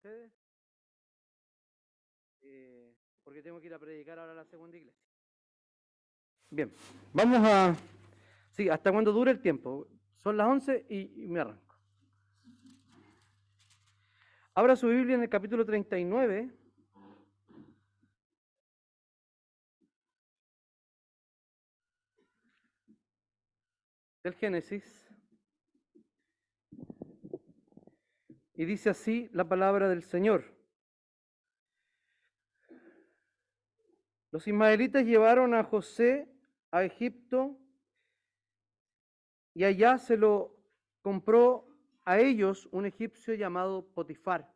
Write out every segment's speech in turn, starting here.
ustedes, porque tengo que ir a predicar ahora a la segunda iglesia. Bien, vamos a... Sí, hasta cuando dure el tiempo. Son las 11 y me arranco. Abra su Biblia en el capítulo 39. Del Génesis. Y dice así la palabra del Señor. Los ismaelitas llevaron a José a Egipto y allá se lo compró a ellos un egipcio llamado Potifar,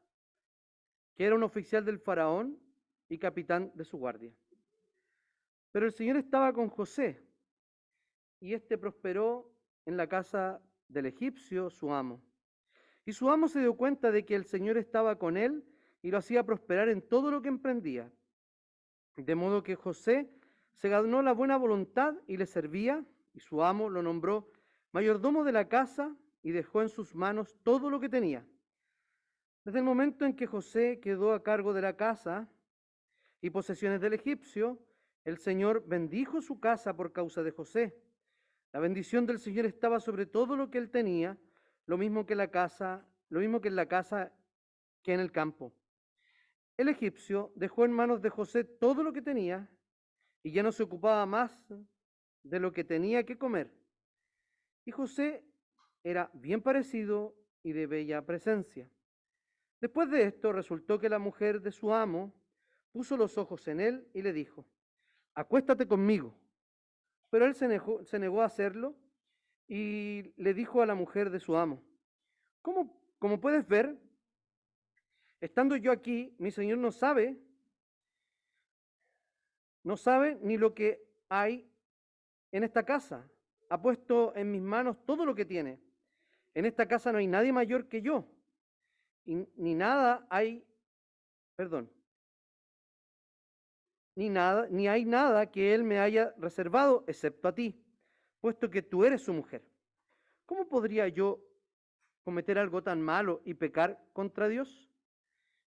que era un oficial del faraón y capitán de su guardia. Pero el Señor estaba con José y éste prosperó en la casa del egipcio, su amo. Y su amo se dio cuenta de que el Señor estaba con él y lo hacía prosperar en todo lo que emprendía. De modo que José se ganó la buena voluntad y le servía, y su amo lo nombró mayordomo de la casa y dejó en sus manos todo lo que tenía. Desde el momento en que José quedó a cargo de la casa y posesiones del egipcio, el Señor bendijo su casa por causa de José. La bendición del Señor estaba sobre todo lo que él tenía, lo mismo que en la casa que en el campo. El egipcio dejó en manos de José todo lo que tenía y ya no se ocupaba más de lo que tenía que comer. Y José era bien parecido y de bella presencia. Después de esto resultó que la mujer de su amo puso los ojos en él y le dijo: acuéstate conmigo. Pero él se negó a hacerlo y le dijo a la mujer de su amo: como puedes ver, estando yo aquí, mi señor no sabe ni lo que hay en esta casa. Ha puesto en mis manos todo lo que tiene. En esta casa no hay nadie mayor que yo, ni hay nada que él me haya reservado, excepto a ti, puesto que tú eres su mujer. ¿Cómo podría yo cometer algo tan malo y pecar contra Dios?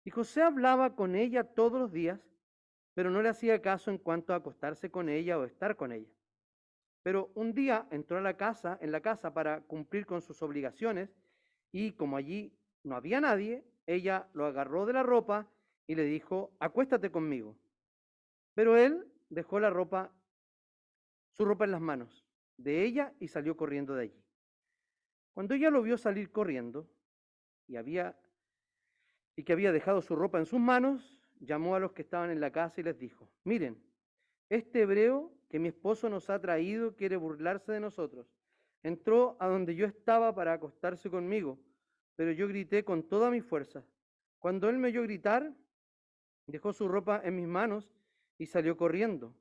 Y José hablaba con ella todos los días, pero no le hacía caso en cuanto a acostarse con ella o estar con ella. Pero un día entró en la casa para cumplir con sus obligaciones, y como allí no había nadie, ella lo agarró de la ropa y le dijo: acuéstate conmigo. Pero él dejó su ropa en las manos de ella y salió corriendo de allí. Cuando ella lo vio salir corriendo y que había dejado su ropa en sus manos, llamó a los que estaban en la casa y les dijo: miren, este hebreo que mi esposo nos ha traído quiere burlarse de nosotros. Entró a donde yo estaba para acostarse conmigo, pero yo grité con toda mi fuerza. Cuando él me oyó gritar, dejó su ropa en mis manos y salió corriendo.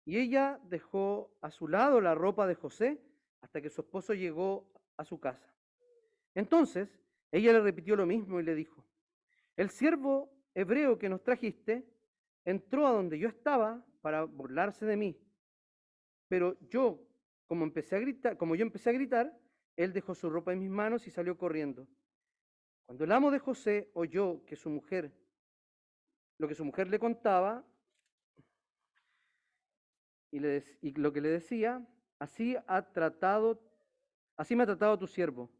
Y ella dejó a su lado la ropa de José hasta que su esposo llegó a su casa. Entonces ella le repitió lo mismo y le dijo: el siervo hebreo que nos trajiste entró a donde yo estaba para burlarse de mí. Pero yo, como yo empecé a gritar, él dejó su ropa en mis manos y salió corriendo. Cuando el amo de José oyó que lo que su mujer le contaba y lo que le decía: así me ha tratado tu siervo,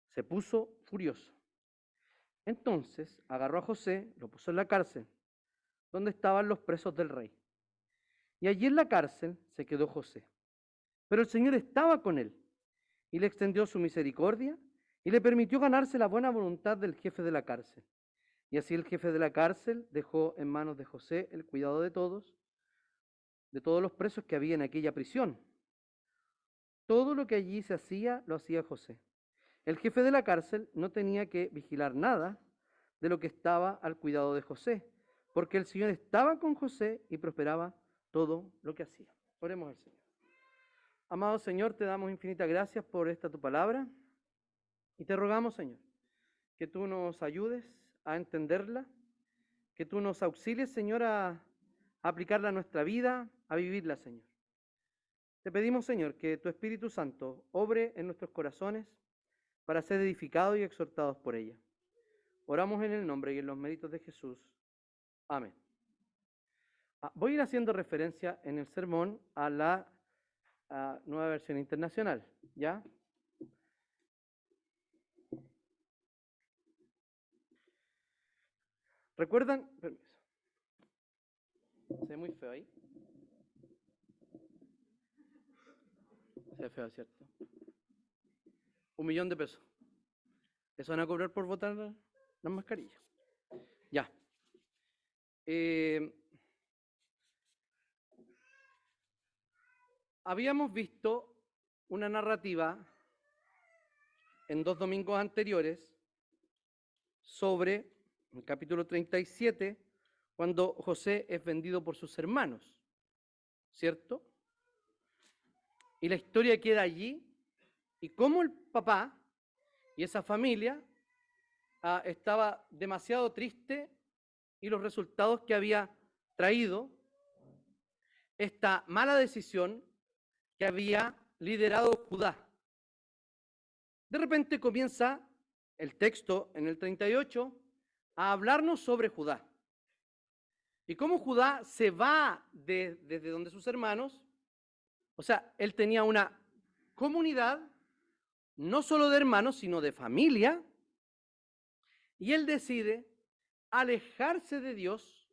se puso furioso. Entonces agarró a José, lo puso en la cárcel, donde estaban los presos del rey. Y allí en la cárcel se quedó José. Pero el Señor estaba con él y le extendió su misericordia y le permitió ganarse la buena voluntad del jefe de la cárcel. Y así el jefe de la cárcel dejó en manos de José el cuidado de todos los presos que había en aquella prisión. Todo lo que allí se hacía, lo hacía José. El jefe de la cárcel no tenía que vigilar nada de lo que estaba al cuidado de José, porque el Señor estaba con José y prosperaba todo lo que hacía. Oremos al Señor. Amado Señor, te damos infinitas gracias por esta tu palabra y te rogamos, Señor, que tú nos ayudes a entenderla, que tú nos auxilies, Señor, a aplicarla a nuestra vida, a vivirla, Señor. Te pedimos, Señor, que tu Espíritu Santo obre en nuestros corazones para ser edificados y exhortados por ella. Oramos en el nombre y en los méritos de Jesús. Amén. Voy a ir haciendo referencia en el sermón a la Nueva Versión Internacional, ¿ya? ¿Recuerdan? Permiso. Se ve muy feo ahí. Se ve feo, ¿cierto? 1.000.000 de pesos. ¿Eso van a cobrar por votar las mascarillas? Ya. Habíamos visto una narrativa en 2 domingos anteriores sobre el capítulo 37, cuando José es vendido por sus hermanos, ¿cierto? Y la historia queda allí, y cómo el papá y esa familia estaba demasiado triste, y los resultados que había traído esta mala decisión que había liderado Judá. De repente comienza el texto en el 38 a hablarnos sobre Judá. Y cómo Judá se va desde donde sus hermanos, o sea, él tenía una comunidad, no solo de hermanos, sino de familia, y él decide alejarse de Dios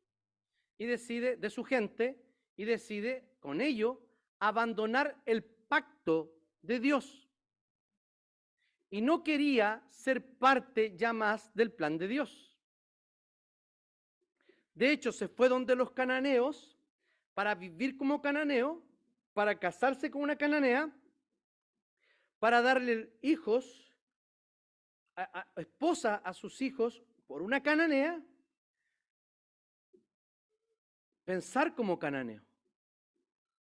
y decide, de su gente, y decide con ello abandonar el pacto de Dios. Y no quería ser parte ya más del plan de Dios. De hecho, se fue donde los cananeos para vivir como cananeo, para casarse con una cananea, para darle hijos, esposa a sus hijos por una cananea, pensar como cananeo,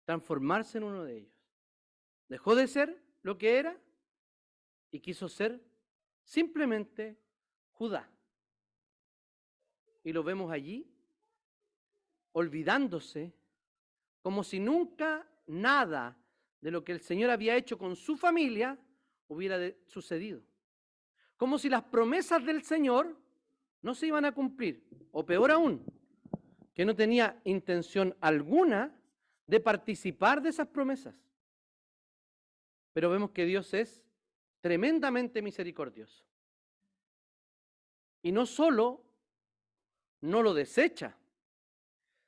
transformarse en uno de ellos. Dejó de ser lo que era y quiso ser simplemente Judá. Y lo vemos allí, olvidándose, como si nunca nada de lo que el Señor había hecho con su familia hubiera sucedido. Como si las promesas del Señor no se iban a cumplir, o peor aún, que no tenía intención alguna de participar de esas promesas. Pero vemos que Dios es tremendamente misericordioso. Y no solo no lo desecha,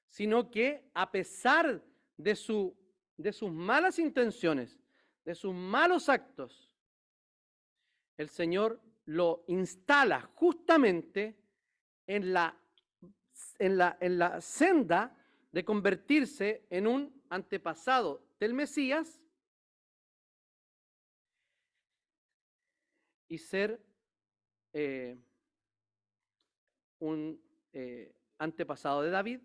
sino que a pesar de sus malas intenciones, de sus malos actos, el Señor lo instala justamente en la senda de convertirse en un antepasado del Mesías y ser un antepasado de David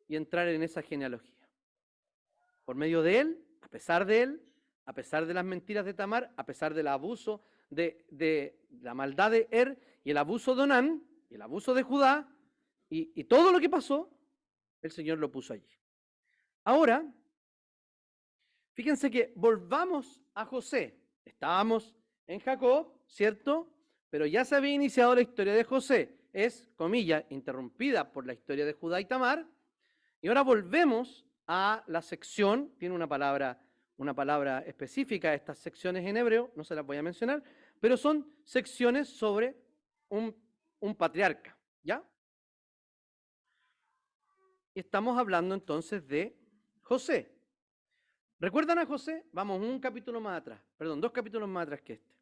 y entrar en esa genealogía. Por medio de él, a pesar de las mentiras de Tamar, a pesar del abuso de la maldad de y el abuso de Onán, y el abuso de Judá, y todo lo que pasó, el Señor lo puso allí. Ahora, fíjense que volvamos a José. Estábamos en Jacob, ¿cierto? Pero ya se había iniciado la historia de José. Es, comillas, interrumpida por la historia de Judá y Tamar. Y ahora volvemos a la sección, tiene una palabra específica, estas secciones en hebreo, no se las voy a mencionar, pero son secciones sobre un patriarca, ¿ya? Y estamos hablando entonces de José. ¿Recuerdan a José? Vamos, 2 capítulos más atrás que este.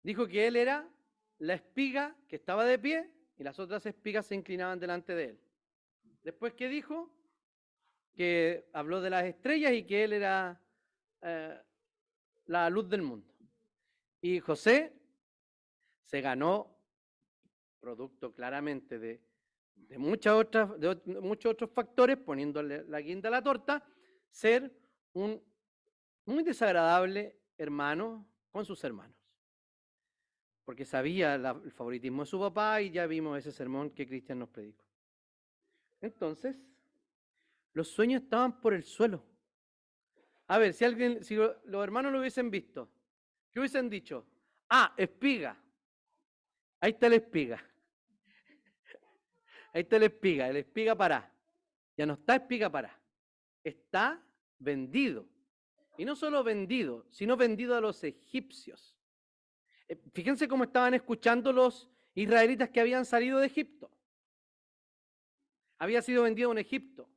Dijo que él era la espiga que estaba de pie y las otras espigas se inclinaban delante de él. Después, ¿qué dijo? Que habló de las estrellas y que él era la luz del mundo. Y José se ganó, producto claramente de muchos otros factores, poniéndole la guinda a la torta, ser un muy desagradable hermano con sus hermanos. Porque sabía el favoritismo de su papá y ya vimos ese sermón que Cristian nos predicó. Entonces, los sueños estaban por el suelo. A ver, si los hermanos lo hubiesen visto, ¿qué hubiesen dicho? Ah, espiga. Ahí está la espiga. Ahí está el espiga pará. Ya no está espiga pará. Está vendido. Y no solo vendido, sino vendido a los egipcios. Fíjense cómo estaban escuchando los israelitas que habían salido de Egipto. Había sido vendido a un Egipto,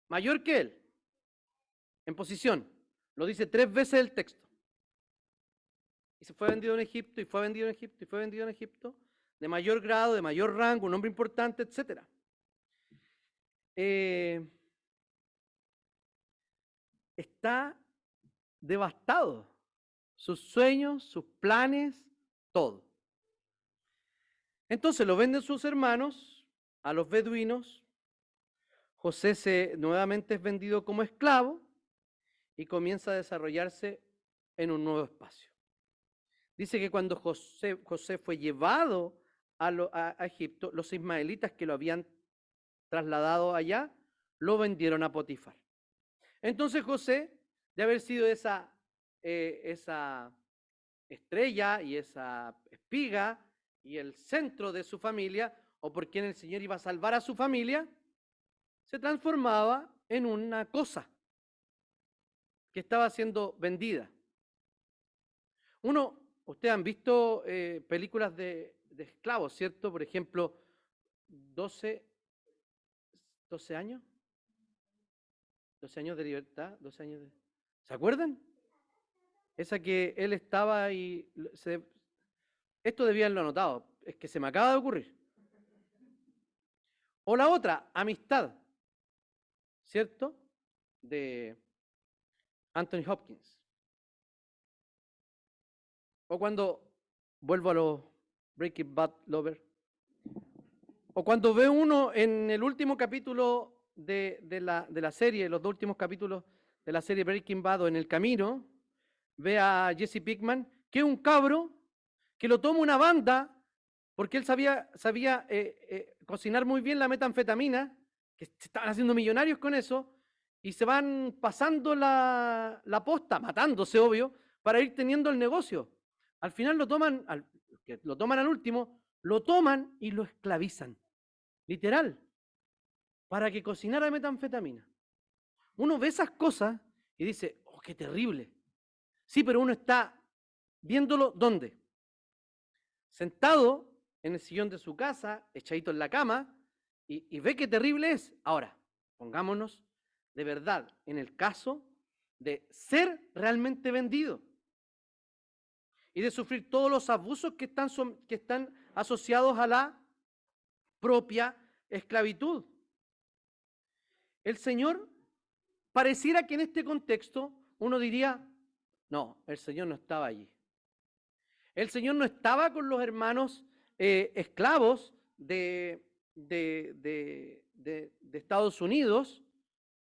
mayor que él, en posición. Lo dice 3 veces el texto. Y se fue vendido en Egipto, y fue vendido en Egipto, y fue vendido en Egipto, de mayor grado, de mayor rango, un hombre importante, etc. Está devastado. Sus sueños, sus planes, todo. Entonces lo venden sus hermanos a los beduinos. José nuevamente es vendido como esclavo y comienza a desarrollarse en un nuevo espacio. Dice que cuando José fue llevado a Egipto, los ismaelitas que lo habían trasladado allá, lo vendieron a Potifar. Entonces José, de haber sido esa estrella y esa espiga y el centro de su familia, o por quien el Señor iba a salvar a su familia, se transformaba en una cosa que estaba siendo vendida. Ustedes han visto películas de esclavos, ¿cierto? Por ejemplo, 12 años. 12 años de libertad, 12 años de... ¿Se acuerdan? Esa que él estaba y... Esto debía haberlo anotado, es que se me acaba de ocurrir. O la otra, Amistad, ¿cierto? De Anthony Hopkins. O cuando vuelvo a los Breaking Bad Lover. O cuando ve uno en el último capítulo de la serie, los 2 últimos capítulos de la serie Breaking Bad, o en el camino, ve a Jesse Pinkman, que es un cabro que lo toma una banda porque él sabía cocinar muy bien la metanfetamina, que se estaban haciendo millonarios con eso, y se van pasando la posta, matándose, obvio, para ir teniendo el negocio. Al final lo toman al último, lo toman y lo esclavizan, literal, para que cocinara metanfetamina. Uno ve esas cosas y dice, oh, qué terrible. Sí, pero uno está viéndolo, ¿dónde? Sentado en el sillón de su casa, echadito en la cama, y ve qué terrible es. Ahora, pongámonos de verdad en el caso de ser realmente vendido y de sufrir todos los abusos que están asociados a la propia esclavitud. El Señor, pareciera que en este contexto uno diría, no, el Señor no estaba allí. El Señor no estaba con los hermanos esclavos de Estados Unidos,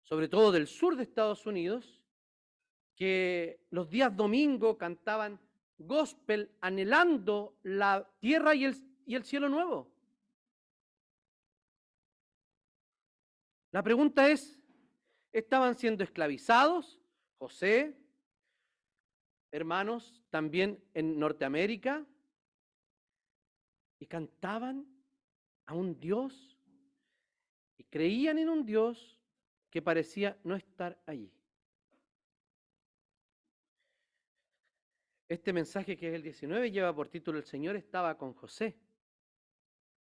sobre todo del sur de Estados Unidos, que los días domingo cantaban gospel anhelando la tierra y el cielo nuevo. La pregunta es, ¿estaban siendo esclavizados? José, hermanos, también en Norteamérica, y cantaban a un Dios y creían en un Dios que parecía no estar allí. Este mensaje, que es el 19, lleva por título El Señor estaba con José,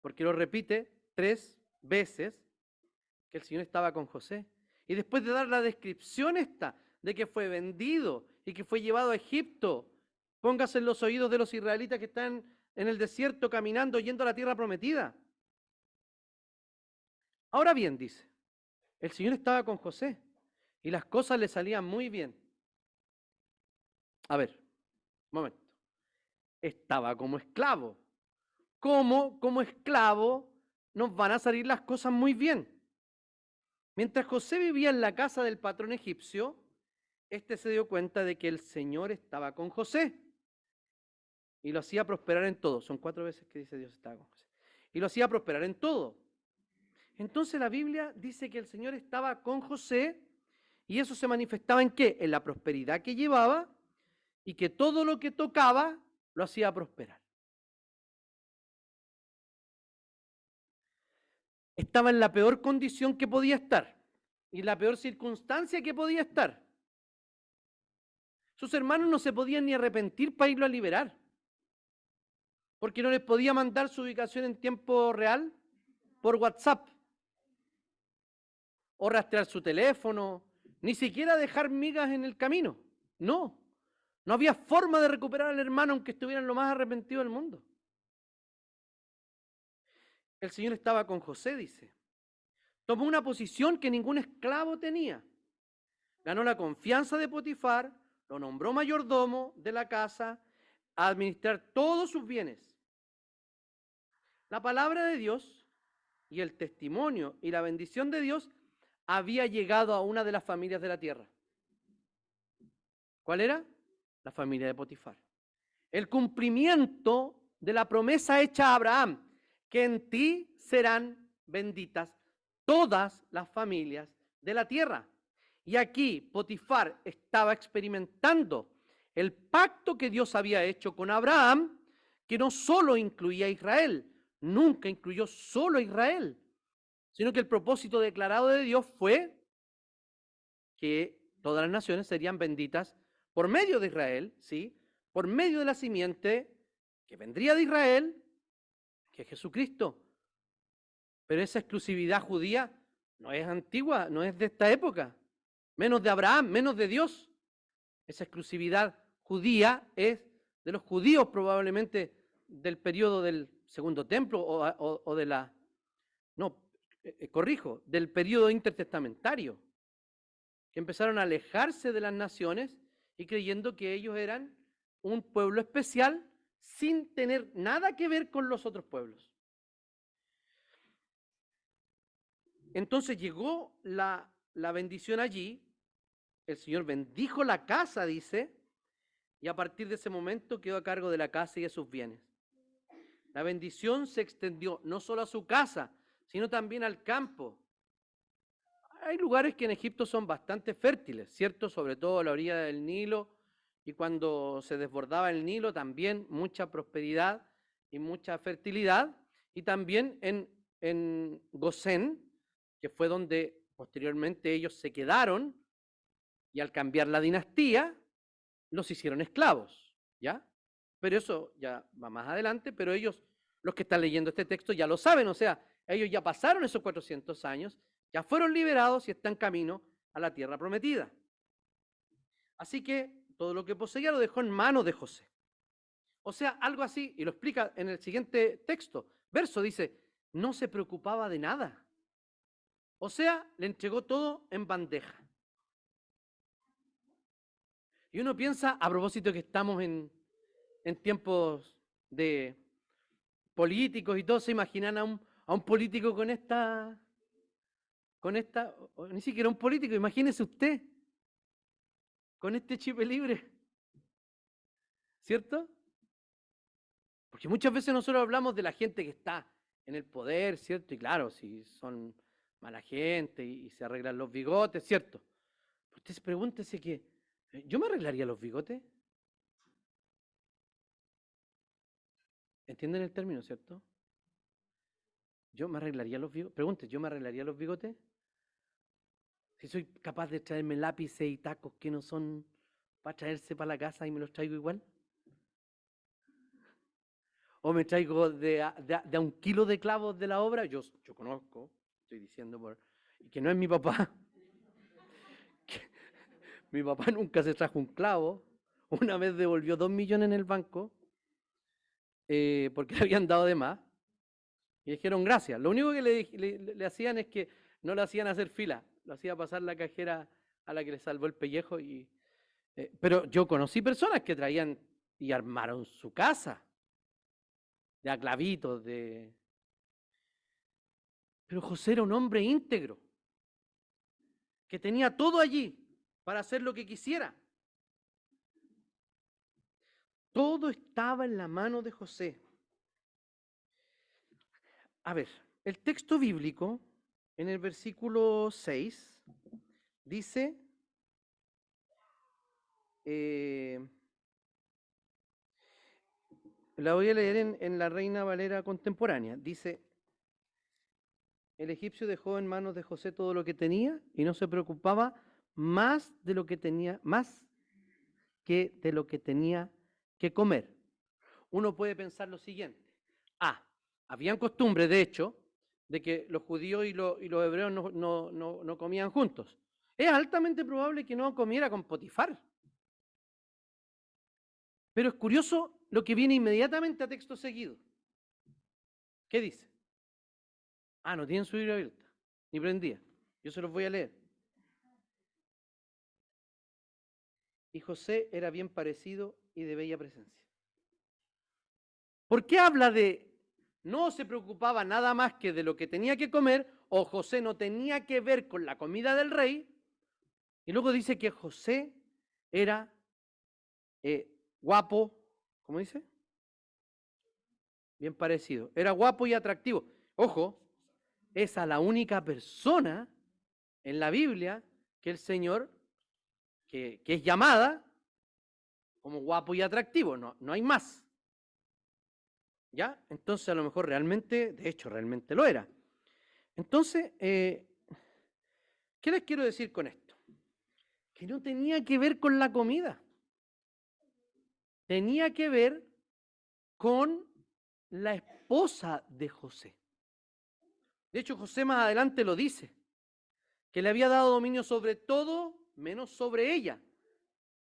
porque lo repite 3 veces que el Señor estaba con José. Y después de dar la descripción esta de que fue vendido y que fue llevado a Egipto, póngase en los oídos de los israelitas que están en el desierto caminando, yendo a la tierra prometida. Ahora bien, dice, el Señor estaba con José y las cosas le salían muy bien. A ver, un momento. Estaba como esclavo. ¿Cómo como esclavo nos van a salir las cosas muy bien? Mientras José vivía en la casa del patrón egipcio, este se dio cuenta de que el Señor estaba con José y lo hacía prosperar en todo. Son 4 veces que dice Dios estaba con José. Y lo hacía prosperar en todo. Entonces la Biblia dice que el Señor estaba con José y eso se manifestaba ¿en qué? En la prosperidad que llevaba y que todo lo que tocaba lo hacía prosperar. estaba en la peor condición que podía estar y la peor circunstancia que podía estar. Sus hermanos no se podían ni arrepentir para irlo a liberar, porque no les podía mandar su ubicación en tiempo real por WhatsApp, o rastrear su teléfono, ni siquiera dejar migas en el camino. No, no había forma de recuperar al hermano aunque estuvieran lo más arrepentido del mundo. El Señor estaba con José, dice. Tomó una posición que ningún esclavo tenía. Ganó la confianza de Potifar, lo nombró mayordomo de la casa, a administrar todos sus bienes. La palabra de Dios y el testimonio y la bendición de Dios había llegado a una de las familias de la tierra. ¿Cuál era? La familia de Potifar. El cumplimiento de la promesa hecha a Abraham, que en ti serán benditas todas las familias de la tierra. Y aquí Potifar estaba experimentando el pacto que Dios había hecho con Abraham, que no solo incluía a Israel, nunca incluyó solo a Israel, sino que el propósito declarado de Dios fue que todas las naciones serían benditas por medio de Israel, ¿sí? Por medio de la simiente que vendría de Israel, que es Jesucristo. Pero esa exclusividad judía no es antigua, no es de esta época, menos de Abraham, menos de Dios. Esa exclusividad judía es de los judíos probablemente del periodo del Segundo Templo o de la, no, corrijo, del periodo intertestamentario, que empezaron a alejarse de las naciones y creyendo que ellos eran un pueblo especial sin tener nada que ver con los otros pueblos. Entonces llegó la bendición allí, el Señor bendijo la casa, dice, y a partir de ese momento quedó a cargo de la casa y de sus bienes. La bendición se extendió no solo a su casa, sino también al campo. Hay lugares que en Egipto son bastante fértiles, ¿cierto? Sobre todo a la orilla del Nilo, y cuando se desbordaba el Nilo también mucha prosperidad y mucha fertilidad, y también en Gosén, que fue donde posteriormente ellos se quedaron, y al cambiar la dinastía, los hicieron esclavos, ¿ya? Pero eso ya va más adelante, pero ellos, los que están leyendo este texto, ya lo saben, o sea, ellos ya pasaron esos 400 años, ya fueron liberados y están camino a la tierra prometida. Así que todo lo que poseía lo dejó en manos de José. O sea, algo así, y lo explica en el siguiente texto, verso, dice, no se preocupaba de nada. O sea, le entregó todo en bandeja. Y uno piensa, a propósito que estamos en tiempos de políticos y todo, se imaginan a un político con esta, ni siquiera un político, imagínese usted, con este chip libre, ¿cierto? Porque muchas veces nosotros hablamos de la gente que está en el poder, ¿cierto? Y claro, si son mala gente y se arreglan los bigotes, ¿cierto? Usted pregúntese que, ¿yo me arreglaría los bigotes? ¿Entienden el término, cierto? ¿Yo me arreglaría los bigotes? Pregunte, ¿yo me arreglaría los bigotes? Si soy capaz de traerme lápices y tacos que no son para traerse para la casa y me los traigo igual. O me traigo de a 1 kilo de clavos de la obra. Yo conozco, estoy diciendo que no es mi papá. Mi papá nunca se trajo un clavo. Una vez devolvió 2 millones en el banco porque le habían dado de más. Y dijeron gracias. Lo único que le hacían es que no le hacían hacer fila. Lo hacía pasar la cajera a la que le salvó el pellejo. Pero yo conocí personas que traían y armaron su casa de a clavitos, Pero José era un hombre íntegro, que tenía todo allí para hacer lo que quisiera. Todo estaba en la mano de José. A ver, el texto bíblico, en el versículo 6, dice, la voy a leer en la Reina Valera contemporánea, dice, el egipcio dejó en manos de José todo lo que tenía y no se preocupaba más de lo que tenía, más que de lo que tenía que comer. Uno puede pensar lo siguiente. Habían costumbre, de hecho, de que los judíos y los hebreos no comían juntos. Es altamente probable que no comiera con Potifar. Pero es curioso lo que viene inmediatamente a texto seguido. ¿Qué dice? No tienen su Biblia abierta, ni prendida. Yo se los voy a leer. Y José era bien parecido y de bella presencia. ¿Por qué habla de no se preocupaba nada más que de lo que tenía que comer, o José no tenía que ver con la comida del rey? Y luego dice que José era guapo, ¿cómo dice? Bien parecido. Era guapo y atractivo. Ojo, es a la única persona en la Biblia que el Señor, que es llamada como guapo y atractivo, no hay más. ¿Ya? Entonces a lo mejor realmente, de hecho realmente lo era. Entonces, ¿qué les quiero decir con esto? Que no tenía que ver con la comida. Tenía que ver con la esposa de José. De hecho, José más adelante lo dice, que le había dado dominio sobre todo menos sobre ella.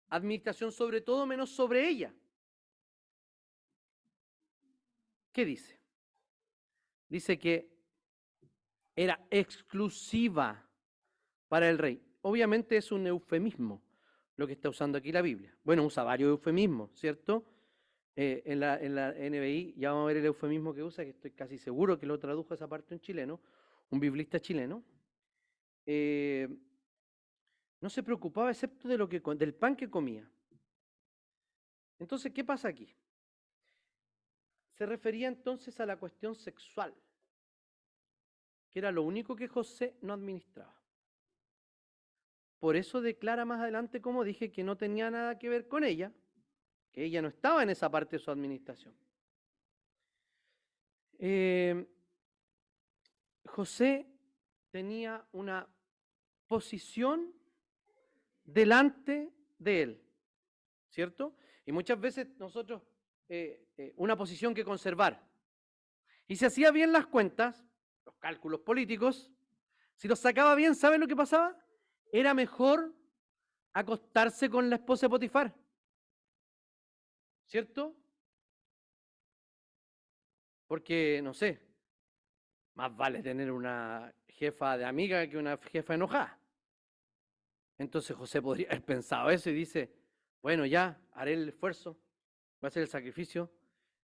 Administración sobre todo menos sobre ella. ¿Qué dice? Dice que era exclusiva para el rey. Obviamente es un eufemismo lo que está usando aquí la Biblia. Bueno, usa varios eufemismos, ¿cierto? En la NBI ya vamos a ver el eufemismo que usa, que estoy casi seguro que lo tradujo esa parte un chileno, un biblista chileno. No se preocupaba excepto de del pan que comía. Entonces, ¿qué pasa aquí? Se refería entonces a la cuestión sexual, que era lo único que José no administraba. Por eso declara más adelante, como dije, que no tenía nada que ver con ella, que ella no estaba en esa parte de su administración. José tenía una posición delante de él, ¿cierto? Y muchas veces nosotros, una posición que conservar. Y si hacía bien las cuentas, los cálculos políticos, si los sacaba bien, ¿saben lo que pasaba? Era mejor acostarse con la esposa de Potifar, ¿cierto? Porque, no sé, más vale tener una jefa de amiga que una jefa enojada. Entonces José podría haber pensado eso y dice, bueno, ya haré el esfuerzo, voy a hacer el sacrificio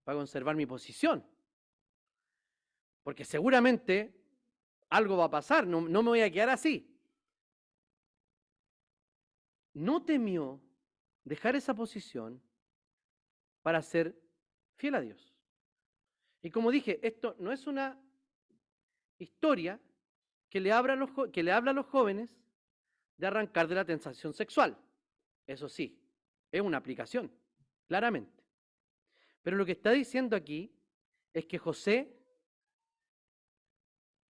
para conservar mi posición. Porque seguramente algo va a pasar, no me voy a quedar así. No temió dejar esa posición para ser fiel a Dios. Y como dije, esto no es una historia que le habla a los jóvenes de arrancar de la tentación sexual. Eso sí, es una aplicación, claramente. Pero lo que está diciendo aquí es que José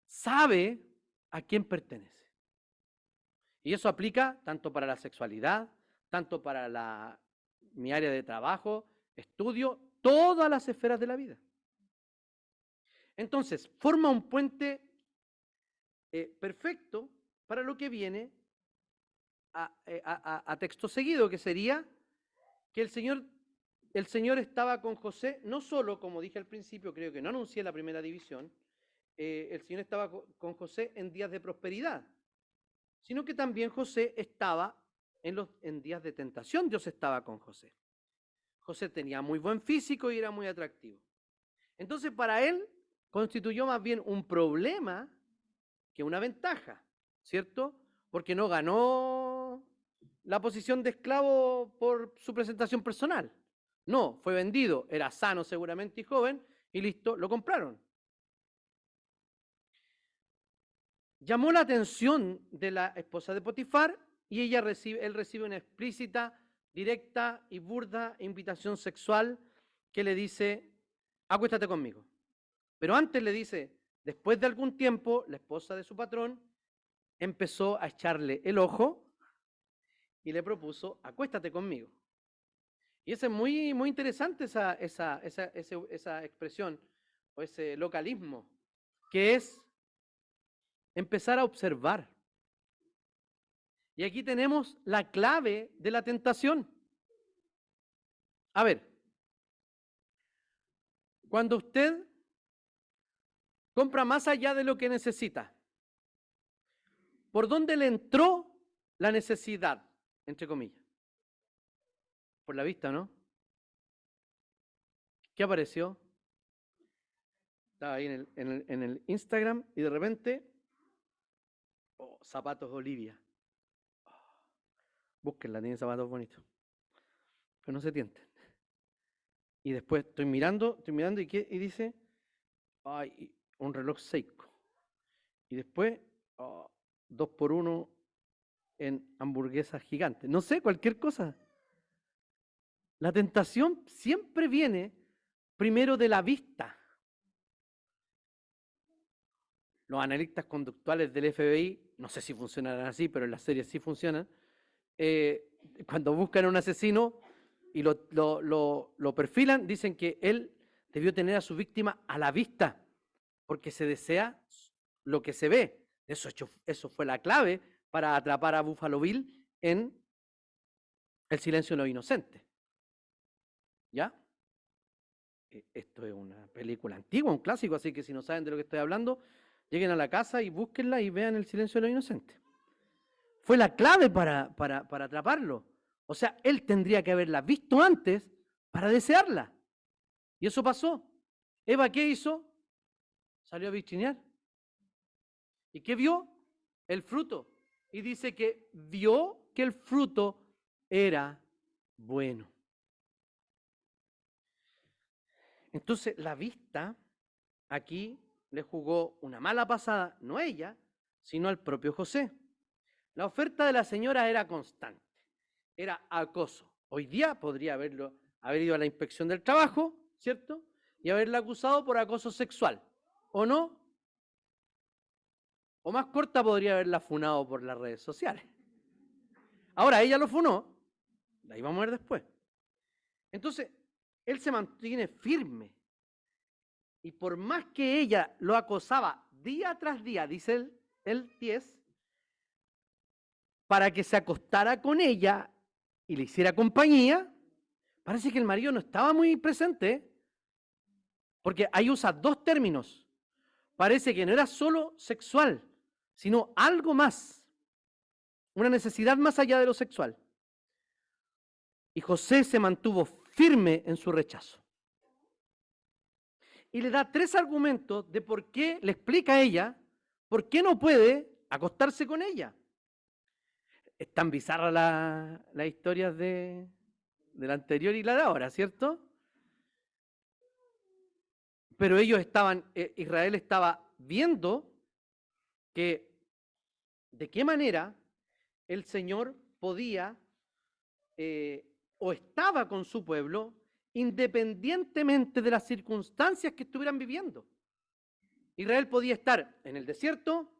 sabe a quién pertenece. Y eso aplica tanto para la sexualidad, tanto para mi área de trabajo, estudio, todas las esferas de la vida. Entonces, forma un puente perfecto para lo que viene a texto seguido, que sería que el Señor estaba con José, no solo, como dije al principio, creo que no anuncié la primera división, el Señor estaba con José en días de prosperidad, sino que también José estaba en días de tentación, Dios estaba con José. José tenía muy buen físico y era muy atractivo. Entonces, para él constituyó más bien un problema que una ventaja, ¿cierto? Porque no ganó la posición de esclavo por su presentación personal. No, fue vendido, era sano seguramente y joven, y listo, lo compraron. Llamó la atención de la esposa de Potifar y él recibe una explícita, directa y burda invitación sexual que le dice, acuéstate conmigo. Pero antes le dice, Después de algún tiempo, la esposa de su patrón empezó a echarle el ojo y le propuso, acuéstate conmigo. Y es muy, muy interesante esa expresión o ese localismo, que es empezar a observar. Y aquí tenemos la clave de la tentación. A ver, cuando usted compra más allá de lo que necesita, ¿por dónde le entró la necesidad, entre comillas? Por la vista, ¿no? ¿Qué apareció? Estaba ahí en el Instagram y de repente, oh, zapatos Olivia. Oh, búsquenla, tiene zapatos bonitos. Pero no se tienten. Y después estoy mirando y dice, ay, un reloj Seiko. Y después, oh, 2x1 en hamburguesas gigantes. No sé, cualquier cosa. La tentación siempre viene primero de la vista. Los analistas conductuales del FBI, no sé si funcionarán así, pero en las series sí funcionan, cuando buscan a un asesino y lo perfilan, dicen que él debió tener a su víctima a la vista, porque se desea lo que se ve. Eso fue la clave para atrapar a Buffalo Bill en El silencio de los inocentes. ¿Ya? Esto es una película antigua, un clásico, así que si no saben de lo que estoy hablando, lleguen a la casa y búsquenla y vean El silencio de los inocentes. Fue la clave para atraparlo. O sea, él tendría que haberla visto antes para desearla. Y eso pasó. Eva, ¿qué hizo? Salió a bichinear. ¿Y qué vio? El fruto. Y dice que vio que el fruto era bueno. Entonces, la vista aquí le jugó una mala pasada, no a ella, sino al propio José. La oferta de la señora era constante, era acoso. Hoy día podría haber ido a la inspección del trabajo, ¿cierto? Y haberla acusado por acoso sexual, ¿o no? O más corta, podría haberla funado por las redes sociales. Ahora, ella lo funó, la íbamos a ver después. Entonces, él se mantiene firme. Y por más que ella lo acosaba día tras día, dice el 10, para que se acostara con ella y le hiciera compañía, parece que el marido no estaba muy presente, porque ahí usa dos términos. Parece que no era solo sexual, sino algo más, una necesidad más allá de lo sexual. Y José se mantuvo firme en su rechazo. Y le da 3 argumentos de por qué, le explica a ella, por qué no puede acostarse con ella. Es tan bizarra la historia de la anterior y la de ahora, ¿cierto? Pero ellos Israel estaba viendo que de qué manera el Señor podía o estaba con su pueblo independientemente de las circunstancias que estuvieran viviendo. Israel podía estar en el desierto,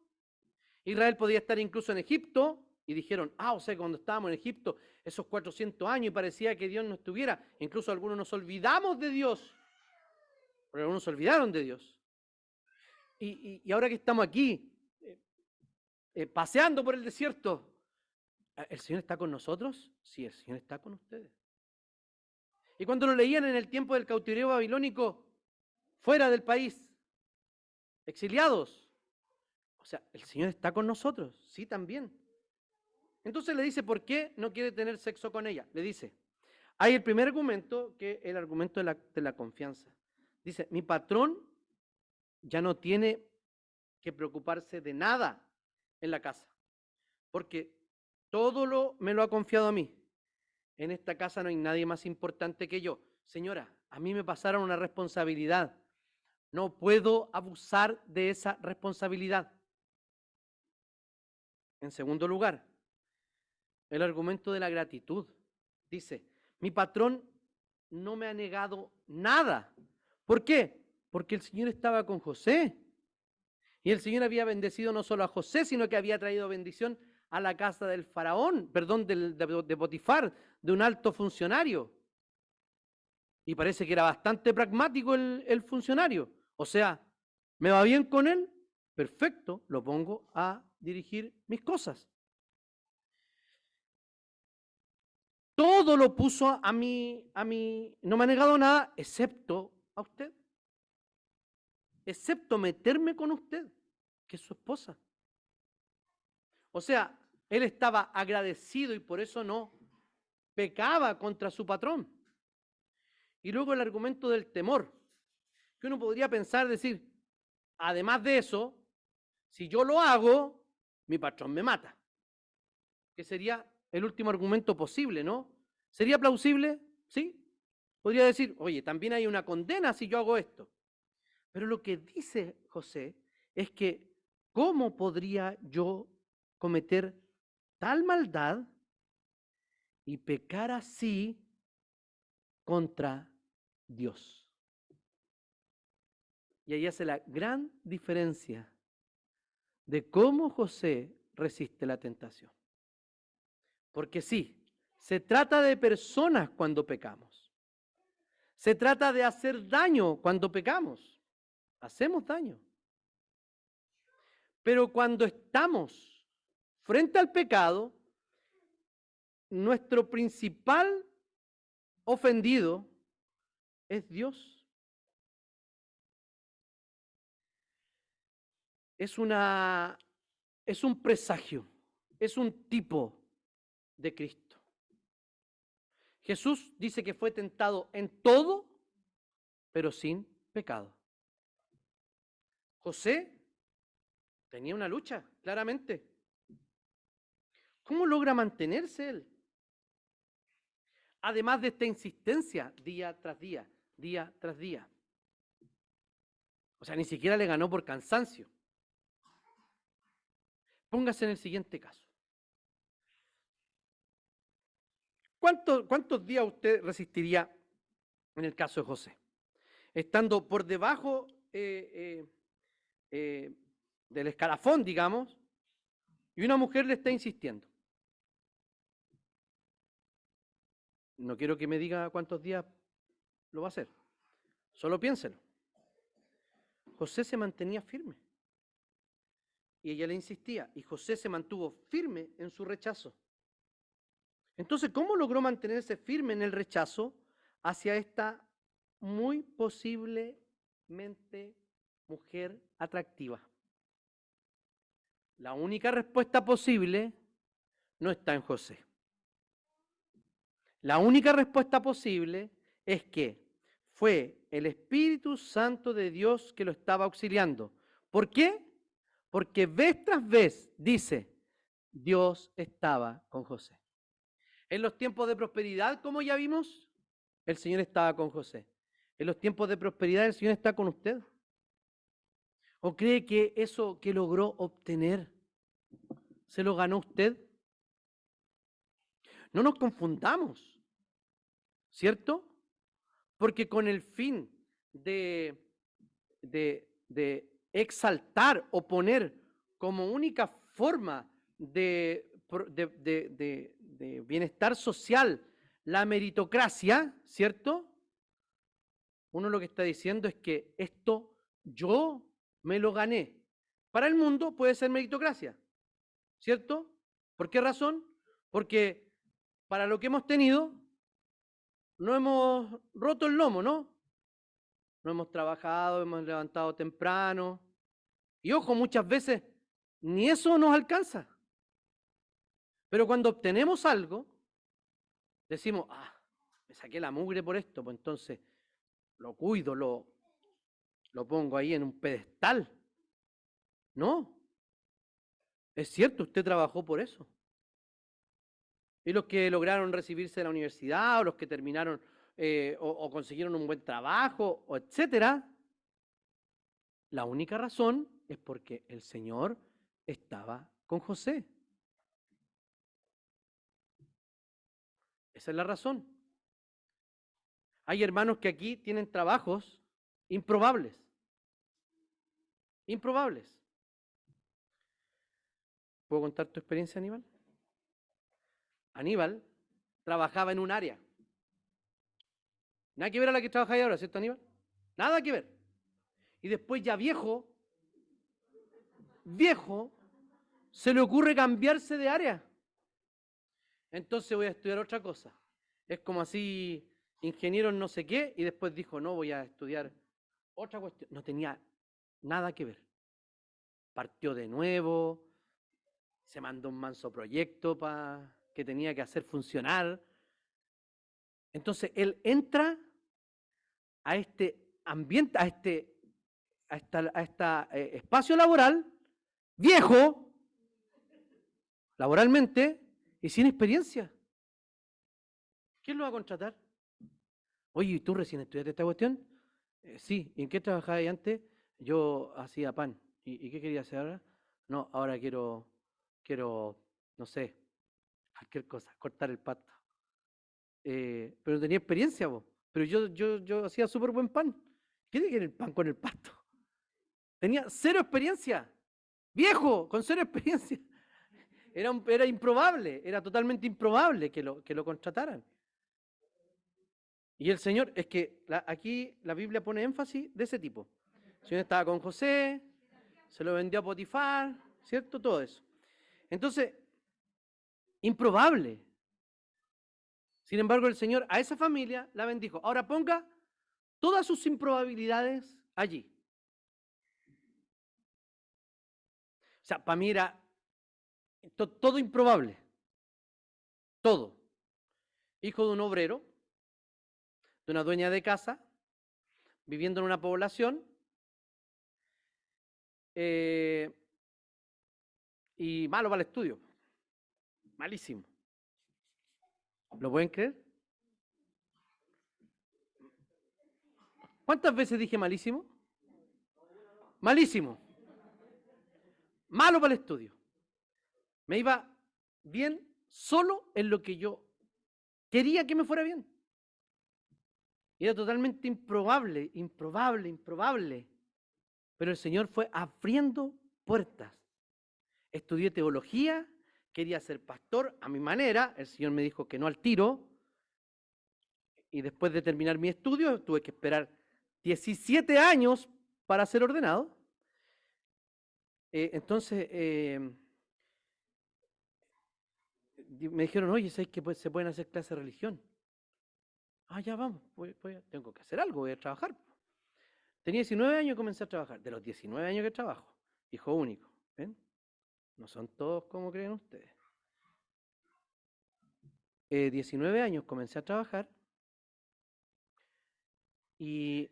Israel podía estar incluso en Egipto, y dijeron, o sea, cuando estábamos en Egipto, esos 400 años, y parecía que Dios no estuviera, incluso algunos nos olvidamos de Dios, pero algunos se olvidaron de Dios. Y ahora que estamos aquí, paseando por el desierto, ¿el Señor está con nosotros? Sí, el Señor está con ustedes. Y cuando lo leían en el tiempo del cautiverio babilónico, fuera del país, exiliados, o sea, ¿el Señor está con nosotros? Sí, también. Entonces le dice, ¿por qué no quiere tener sexo con ella? Le dice, hay el primer argumento, que es el argumento de la confianza. Dice, mi patrón ya no tiene que preocuparse de nada en la casa, porque todo me lo ha confiado a mí. En esta casa no hay nadie más importante que yo. Señora, a mí me pasaron una responsabilidad. No puedo abusar de esa responsabilidad. En segundo lugar, el argumento de la gratitud. Dice, mi patrón no me ha negado nada. ¿Por qué? Porque el Señor estaba con José. Y el Señor había bendecido no solo a José, sino que había traído bendición a la casa del faraón, perdón, de Potifar, de un alto funcionario. Y parece que era bastante pragmático el funcionario. O sea, ¿me va bien con él? Perfecto, lo pongo a dirigir mis cosas. Todo lo puso a mí, no me ha negado nada, excepto a usted. Excepto meterme con usted, que es su esposa. O sea, él estaba agradecido y por eso no pecaba contra su patrón. Y luego el argumento del temor, que uno podría pensar, decir, además de eso, si yo lo hago, mi patrón me mata. Que sería el último argumento posible, ¿no? ¿Sería plausible? Sí. Podría decir, oye, también hay una condena si yo hago esto. Pero lo que dice José es que, ¿cómo podría yo cometer tal maldad y pecar así contra Dios? Y ahí hace la gran diferencia de cómo José resiste la tentación. Porque sí, se trata de personas cuando pecamos. Se trata de hacer daño cuando pecamos. Hacemos daño. Pero cuando estamos frente al pecado, nuestro principal ofendido es Dios. Es un presagio, es un tipo de Cristo. Jesús dice que fue tentado en todo, pero sin pecado. José tenía una lucha, claramente. ¿Cómo logra mantenerse él? Además de esta insistencia día tras día, día tras día. O sea, ni siquiera le ganó por cansancio. Póngase en el siguiente caso. ¿Cuántos días usted resistiría en el caso de José? Estando por debajo del escalafón, digamos, y una mujer le está insistiendo. No quiero que me diga cuántos días lo va a hacer. Solo piénselo. José se mantenía firme. Y ella le insistía. Y José se mantuvo firme en su rechazo. Entonces, ¿cómo logró mantenerse firme en el rechazo hacia esta muy posiblemente mujer atractiva? La única respuesta posible no está en José. La única respuesta posible es que fue el Espíritu Santo de Dios que lo estaba auxiliando. ¿Por qué? Porque vez tras vez dice, Dios estaba con José. En los tiempos de prosperidad, como ya vimos, el Señor estaba con José. En los tiempos de prosperidad, el Señor está con usted. ¿O cree que eso que logró obtener se lo ganó usted? No nos confundamos, ¿cierto? Porque con el fin de exaltar o poner como única forma de bienestar social la meritocracia, ¿cierto? Uno lo que está diciendo es que esto yo me lo gané. Para el mundo puede ser meritocracia, ¿cierto? ¿Por qué razón? Porque para lo que hemos tenido, no hemos roto el lomo, ¿no? No hemos trabajado, hemos levantado temprano. Y ojo, muchas veces ni eso nos alcanza. Pero cuando obtenemos algo, decimos, me saqué la mugre por esto, pues entonces lo cuido, lo pongo ahí en un pedestal. No, es cierto, usted trabajó por eso. Y los que lograron recibirse de la universidad, o los que terminaron o consiguieron un buen trabajo, o etcétera, la única razón es porque el Señor estaba con José. Esa es la razón. Hay hermanos que aquí tienen trabajos improbables. Improbables. ¿Puedo contar tu experiencia, Aníbal? Aníbal trabajaba en un área. Nada que ver a la que trabajáis ahora, ¿cierto, Aníbal? Nada que ver. Y después ya viejo, se le ocurre cambiarse de área. Entonces voy a estudiar otra cosa. Es como así, ingeniero en no sé qué, y después dijo, no, voy a estudiar otra cuestión. No tenía nada que ver. Partió de nuevo, se mandó un manso proyecto que tenía que hacer funcionar. Entonces él entra a este ambiente, a este espacio laboral, viejo, laboralmente, y sin experiencia. ¿Quién lo va a contratar? Oye, ¿tú recién estudiaste esta cuestión? Sí. ¿Y en qué trabajabas antes? Yo hacía pan. ¿Y qué quería hacer ahora? No, ahora quiero, no sé, cualquier cosa, cortar el pasto. Pero tenía experiencia, vos. Pero yo hacía súper buen pan. ¿Qué tiene que ver el pan con el pasto? Tenía cero experiencia. Viejo, con cero experiencia. Era improbable, era totalmente improbable que lo contrataran. Y el Señor, es que aquí la Biblia pone énfasis de ese tipo. El Señor estaba con José, se lo vendió a Potifar, ¿cierto? Todo eso. Entonces, improbable. Sin embargo, el Señor a esa familia la bendijo. Ahora ponga todas sus improbabilidades allí. O sea, para mí era todo improbable. Todo. Hijo de un obrero, de una dueña de casa, viviendo en una población, y malo para el estudio. Malísimo. ¿Lo pueden creer? ¿Cuántas veces dije malísimo? Malísimo. Malo para el estudio. Me iba bien solo en lo que yo quería que me fuera bien. Y era totalmente improbable. Pero el Señor fue abriendo puertas. Estudié teología, quería ser pastor a mi manera. El Señor me dijo que no al tiro. Y después de terminar mi estudio, tuve que esperar 17 años para ser ordenado. Entonces, me dijeron, oye, ¿sabes que se pueden hacer clases de religión? Ya vamos, tengo que hacer algo, voy a trabajar. Tenía 19 años y comencé a trabajar. De los 19 años que trabajo, hijo único. ¿Ven? No son todos como creen ustedes. 19 años comencé a trabajar y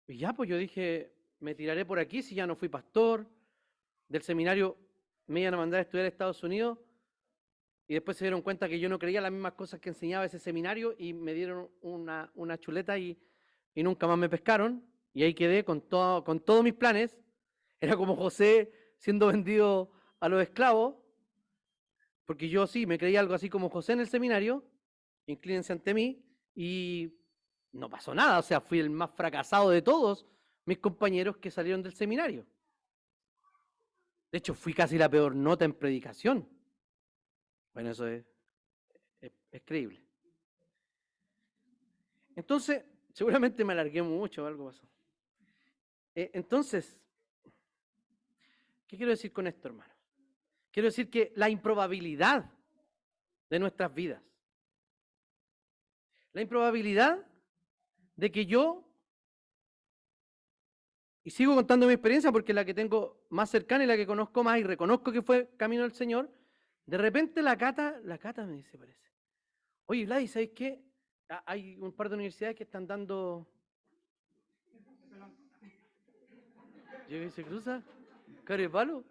ya, pues yo dije, me tiraré por aquí si ya no fui pastor. Del seminario me iban a mandar a estudiar a Estados Unidos y después se dieron cuenta que yo no creía las mismas cosas que enseñaba ese seminario y me dieron una chuleta y nunca más me pescaron. Y ahí quedé con todos mis planes. Era como José siendo vendido a los esclavos, porque yo sí me creía algo así como José en el seminario, inclínense ante mí, y no pasó nada. O sea, fui el más fracasado de todos mis compañeros que salieron del seminario. De hecho, fui casi la peor nota en predicación. Bueno, eso es creíble. Entonces, seguramente me alargué mucho, algo pasó. Entonces, ¿qué quiero decir con esto, hermano? Quiero decir que la improbabilidad de nuestras vidas, la improbabilidad de que yo, y sigo contando mi experiencia porque es la que tengo más cercana y la que conozco más y reconozco que fue camino del Señor, de repente la Cata me dice, parece, oye, Vladi, ¿sabes qué? Hay un par de universidades que están dando... ¿Llega y se cruza? ¿Cara de palo?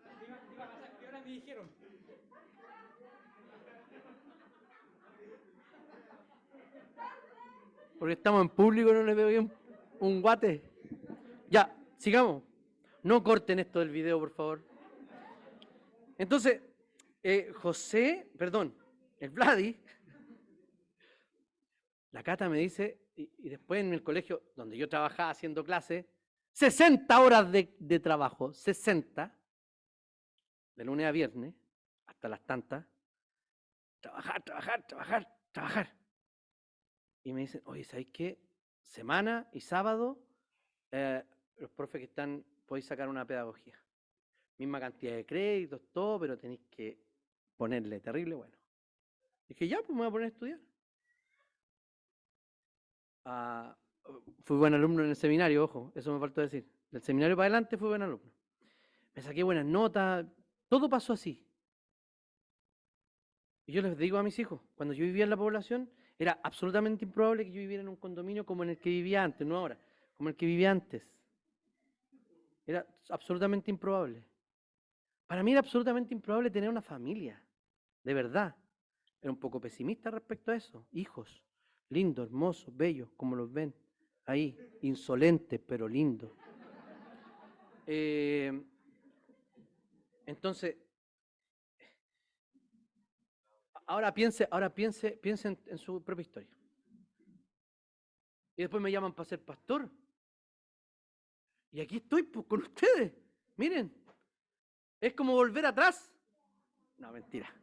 Porque estamos en público, no le veo bien un guate. Ya, sigamos. No corten esto del video, por favor. Entonces, el Vladi, la Cata me dice, y después en el colegio donde yo trabajaba haciendo clases, 60 horas de trabajo, 60. de lunes a viernes, hasta las tantas, trabajar. Y me dicen, oye, ¿sabéis qué? Semana y sábado, los profes que están, podéis sacar una pedagogía. Misma cantidad de créditos, todo, pero tenéis que ponerle terrible bueno. Dije, ya, pues me voy a poner a estudiar. Fui buen alumno en el seminario, ojo, eso me faltó decir. Del seminario para adelante fui buen alumno. Me saqué buenas notas, todo pasó así. Y yo les digo a mis hijos, cuando yo vivía en la población, era absolutamente improbable que yo viviera en un condominio como en el que vivía antes, no ahora, como el que vivía antes. Era absolutamente improbable. Para mí era absolutamente improbable tener una familia, de verdad. Era un poco pesimista respecto a eso. Hijos, lindos, hermosos, bellos, como los ven. Ahí, insolentes, pero lindos. Entonces, ahora piense en su propia historia. Y después me llaman para ser pastor. Y aquí estoy pues, con ustedes. Miren, es como volver atrás. No, mentira.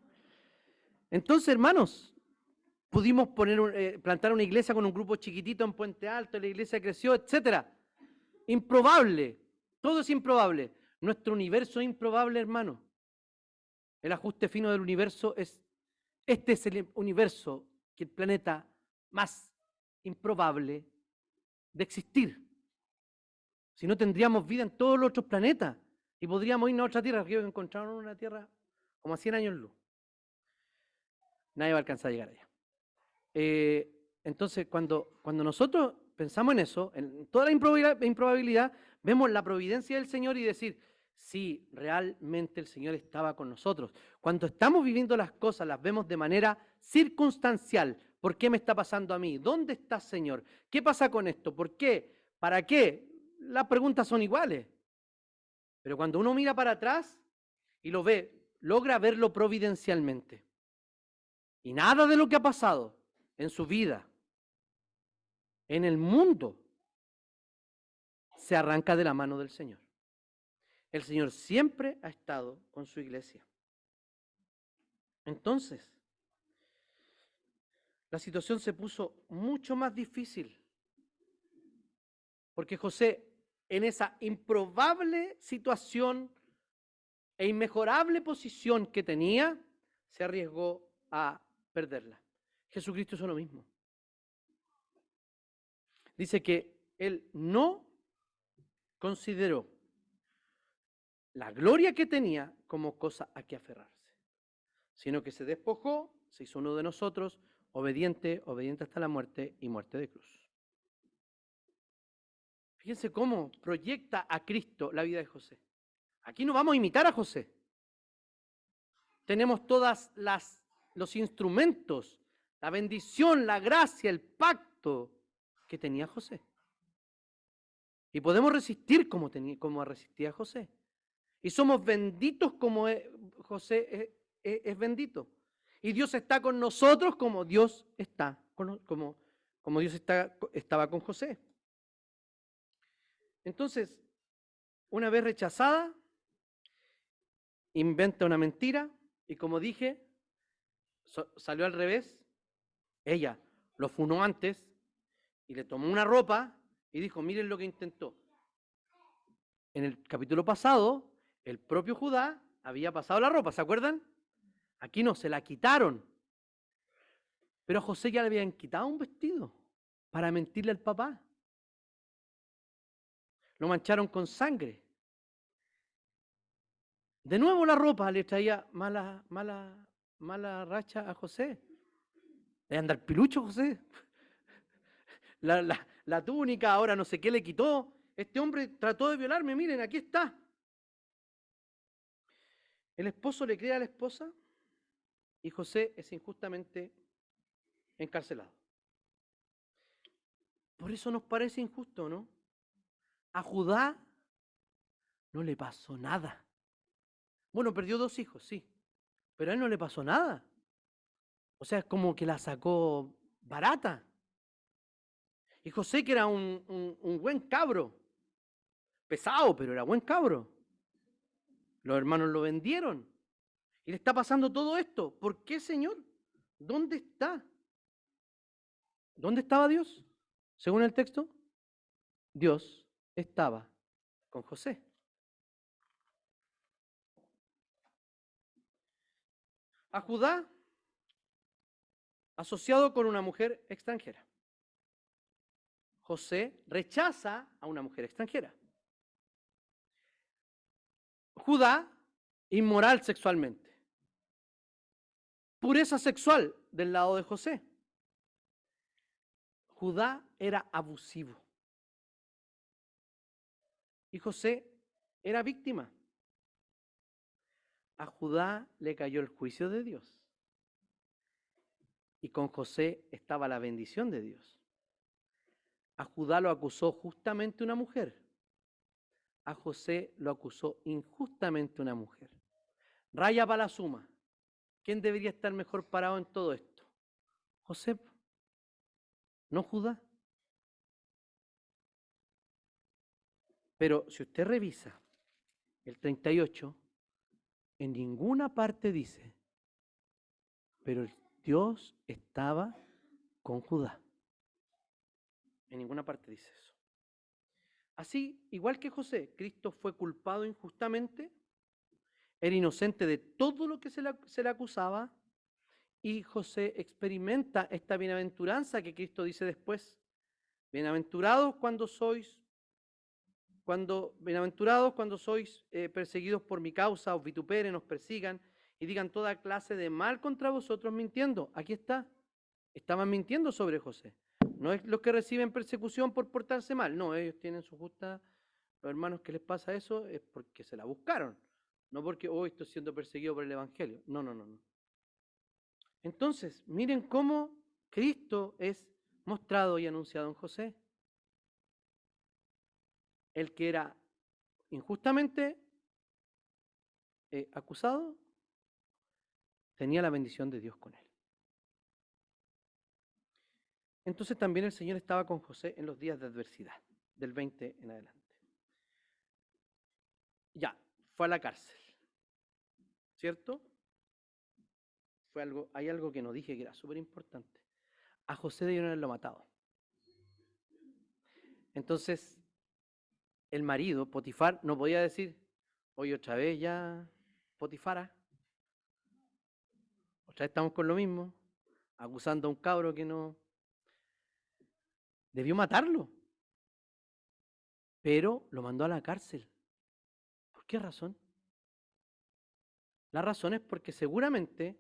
Entonces, hermanos, pudimos plantar una iglesia con un grupo chiquitito en Puente Alto, la iglesia creció, etcétera. Improbable. Todo es improbable. Nuestro universo es improbable, hermano. El ajuste fino del universo este es el universo, que el planeta más improbable de existir. Si no, tendríamos vida en todos los otros planetas y podríamos irnos a otra tierra. Creo que encontraron una tierra como a 100 años luz. Nadie va a alcanzar a llegar allá. Entonces, cuando nosotros pensamos en eso, en toda la improbabilidad, vemos la providencia del Señor y decir, sí, realmente el Señor estaba con nosotros. Cuando estamos viviendo las cosas, las vemos de manera circunstancial. ¿Por qué me está pasando a mí? ¿Dónde está, Señor? ¿Qué pasa con esto? ¿Por qué? ¿Para qué? Las preguntas son iguales. Pero cuando uno mira para atrás y lo ve, logra verlo providencialmente. Y nada de lo que ha pasado en su vida, en el mundo, se arranca de la mano del Señor. El Señor siempre ha estado con su iglesia. Entonces, la situación se puso mucho más difícil, porque José, en esa improbable situación e inmejorable posición que tenía, se arriesgó a perderla. Jesucristo hizo lo mismo. Dice que él no consideró la gloria que tenía como cosa a que aferrarse, sino que se despojó, se hizo uno de nosotros, obediente hasta la muerte y muerte de cruz. Fíjense cómo proyecta a Cristo la vida de José. Aquí no vamos a imitar a José. Tenemos todos los instrumentos, la bendición, la gracia, el pacto que tenía José. Y podemos resistir como resistía José. Y somos benditos como José es bendito. Y Dios está con nosotros como Dios como Dios estaba con José. Entonces, una vez rechazada, inventa una mentira y como dije, salió al revés. Ella lo funó antes y le tomó una ropa y dijo, miren lo que intentó. En el capítulo pasado, el propio Judá había pasado la ropa, ¿se acuerdan? Aquí no, se la quitaron. Pero a José ya le habían quitado un vestido para mentirle al papá. Lo mancharon con sangre. De nuevo la ropa le traía mala racha a José. Le andar pilucho José. La túnica, ahora no sé qué le quitó. Este hombre trató de violarme, miren, aquí está. El esposo le cree a la esposa y José es injustamente encarcelado. Por eso nos parece injusto, ¿no? A Judá no le pasó nada. Bueno, perdió 2 hijos, sí, pero a él no le pasó nada. O sea, es como que la sacó barata. Y José, que era un buen cabro, pesado, pero era buen cabro. Los hermanos lo vendieron. Y le está pasando todo esto. ¿Por qué, Señor? ¿Dónde está? ¿Dónde estaba Dios? Según el texto, Dios estaba con José. A Judá asociado con una mujer extranjera. José rechaza a una mujer extranjera. Judá, inmoral sexualmente. Pureza sexual del lado de José. Judá era abusivo. Y José era víctima. A Judá le cayó el juicio de Dios. Y con José estaba la bendición de Dios. A Judá lo acusó justamente una mujer. A José lo acusó injustamente una mujer. Raya para la suma. ¿Quién debería estar mejor parado en todo esto? José, no Judá. Pero si usted revisa el 38, en ninguna parte dice, pero Dios estaba con Judá. En ninguna parte dice eso. Así, igual que José, Cristo fue culpado injustamente, era inocente de todo lo que se le acusaba, y José experimenta esta bienaventuranza que Cristo dice después. Bienaventurados cuando sois perseguidos por mi causa, os vituperen, os persigan y digan toda clase de mal contra vosotros mintiendo. Aquí está. Estaban mintiendo sobre José. No es los que reciben persecución por portarse mal. No, ellos tienen su justa. Los hermanos que les pasa eso es porque se la buscaron. No porque hoy estoy siendo perseguido por el Evangelio. No, no, no, no. Entonces, miren cómo Cristo es mostrado y anunciado en José. El que era injustamente acusado tenía la bendición de Dios con él. Entonces también el Señor estaba con José en los días de adversidad, del 20 en adelante. Ya, fue a la cárcel, ¿cierto? Hay algo que no dije que era súper importante. A José debieron haberlo matado. Entonces, el marido, Potifar, no podía decir, oye, otra vez ya, Potifara, otra vez estamos con lo mismo, acusando a un cabro que no... Debió matarlo, pero lo mandó a la cárcel. ¿Por qué razón? La razón es porque seguramente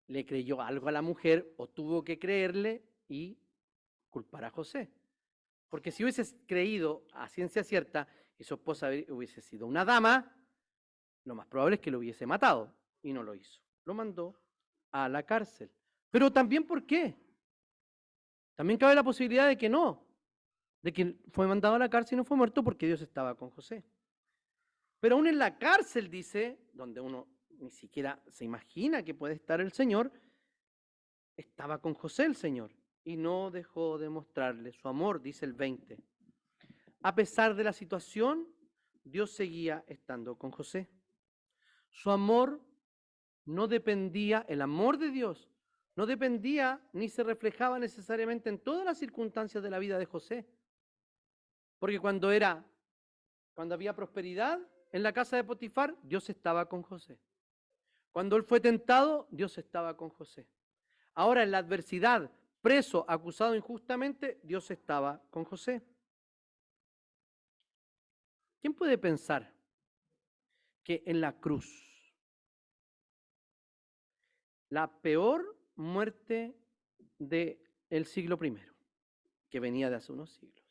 le creyó algo a la mujer o tuvo que creerle y culpar a José. Porque si hubieses creído a ciencia cierta que su esposa hubiese sido una dama, lo más probable es que lo hubiese matado y no lo hizo. Lo mandó a la cárcel. Pero también, ¿por qué? También cabe la posibilidad de que no, de que fue mandado a la cárcel y no fue muerto porque Dios estaba con José. Pero aún en la cárcel, dice, donde uno ni siquiera se imagina que puede estar el Señor, estaba con José el Señor y no dejó de mostrarle su amor, dice el 20. A pesar de la situación, Dios seguía estando con José. Su amor no dependía, el amor de Dios no dependía ni se reflejaba necesariamente en todas las circunstancias de la vida de José. Porque cuando había prosperidad en la casa de Potifar, Dios estaba con José. Cuando él fue tentado, Dios estaba con José. Ahora en la adversidad, preso, acusado injustamente, Dios estaba con José. ¿Quién puede pensar que en la cruz, la peor muerte del siglo I, que venía de hace unos siglos?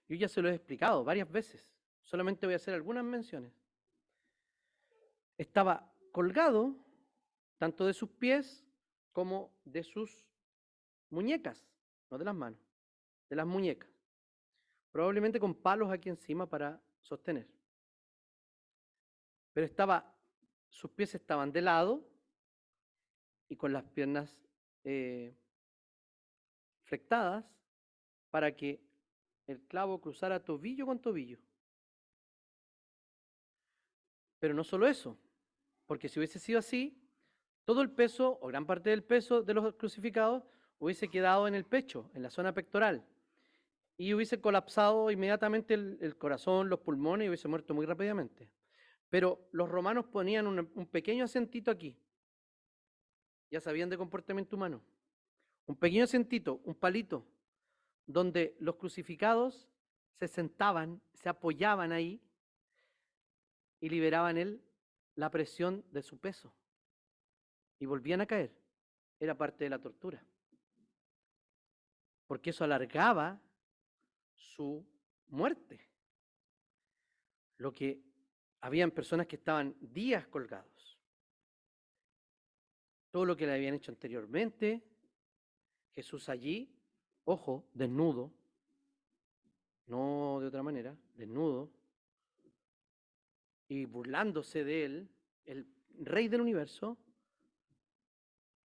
Yo ya se lo he explicado varias veces, solamente voy a hacer algunas menciones. Estaba colgado tanto de sus pies como de sus muñecas, no de las manos, de las muñecas, probablemente con palos aquí encima para sostener. Pero sus pies estaban de lado y con las piernas flectadas para que el clavo cruzara tobillo con tobillo. Pero no solo eso, porque si hubiese sido así, todo el peso o gran parte del peso de los crucificados hubiese quedado en el pecho, en la zona pectoral, y hubiese colapsado inmediatamente el corazón, los pulmones y hubiese muerto muy rápidamente. Pero los romanos ponían un pequeño acentito aquí, ya sabían de comportamiento humano, un pequeño acentito, un palito, donde los crucificados se sentaban, se apoyaban ahí y liberaban la presión de su peso y volvían a caer. Era parte de la tortura, porque eso alargaba su muerte. Lo que habían personas que estaban días colgados. Todo lo que le habían hecho anteriormente, Jesús allí, ojo, desnudo, no de otra manera, desnudo, y burlándose de él, el rey del universo.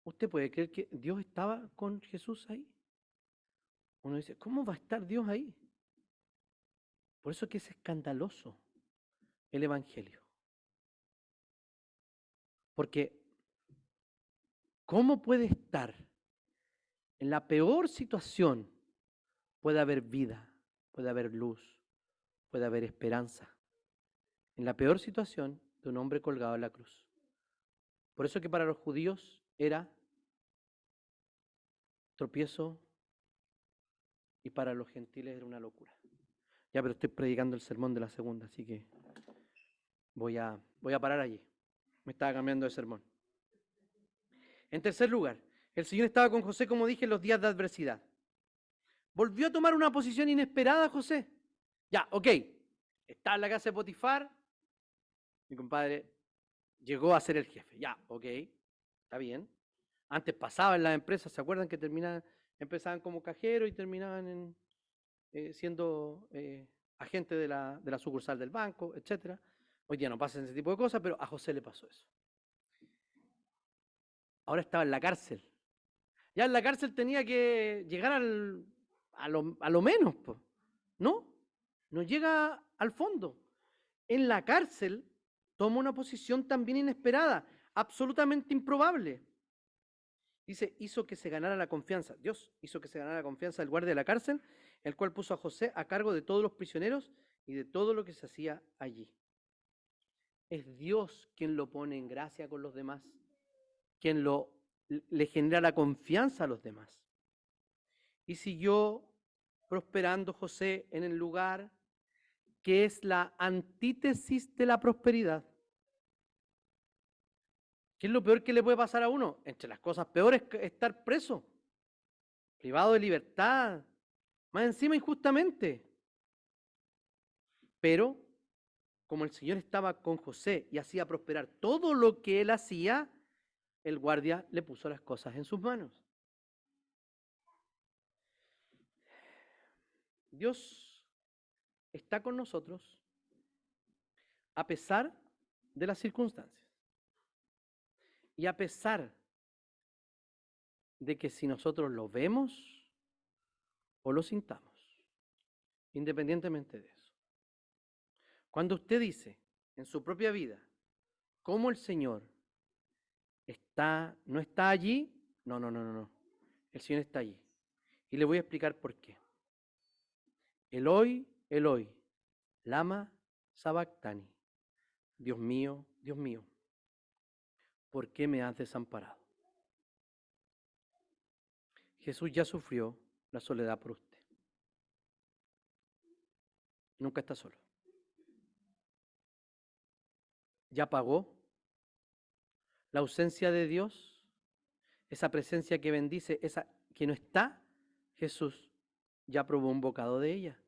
¿Usted puede creer que Dios estaba con Jesús ahí? Uno dice, ¿cómo va a estar Dios ahí? Por eso que es escandaloso el Evangelio. Porque ¿cómo puede estar en la peor situación? Puede haber vida, puede haber luz, puede haber esperanza. En la peor situación de un hombre colgado en la cruz. Por eso que para los judíos era tropiezo y para los gentiles era una locura. Ya, pero estoy predicando el sermón de la segunda, así que voy a parar allí. Me estaba cambiando de sermón. En tercer lugar, el Señor estaba con José, como dije, en los días de adversidad. Volvió a tomar una posición inesperada José. Ya, ok, está en la casa de Potifar, mi compadre llegó a ser el jefe. Ya, ok, está bien. Antes pasaba en las empresas, ¿se acuerdan que empezaban como cajeros y terminaban siendo agentes de la sucursal del banco, etcétera? Hoy día no pasa ese tipo de cosas, pero a José le pasó eso. Ahora estaba en la cárcel. Ya en la cárcel tenía que llegar a lo menos, pues. ¿No? No llega al fondo. En la cárcel toma una posición también inesperada, absolutamente improbable. Dice, hizo que se ganara la confianza. Dios hizo que se ganara la confianza del guardia de la cárcel, el cual puso a José a cargo de todos los prisioneros y de todo lo que se hacía allí. Es Dios quien lo pone en gracia con los demás, quien le genera la confianza a los demás. Y siguió prosperando José en el lugar que es la antítesis de la prosperidad. ¿Qué es lo peor que le puede pasar a uno? Entre las cosas peores, estar preso, privado de libertad, más encima injustamente. Pero, como el Señor estaba con José y hacía prosperar todo lo que él hacía, el guardia le puso las cosas en sus manos. Dios está con nosotros a pesar de las circunstancias. Y a pesar de que si nosotros lo vemos o lo sintamos, independientemente de eso. Cuando usted dice en su propia vida cómo el Señor no está allí, no. El Señor está allí. Y le voy a explicar por qué. Eloi, Eloi, lama sabactani. Dios mío, ¿por qué me has desamparado? Jesús ya sufrió la soledad por usted. Nunca está solo. Ya pagó la ausencia de Dios, esa presencia que bendice, esa que no está. Jesús ya probó un bocado de ella,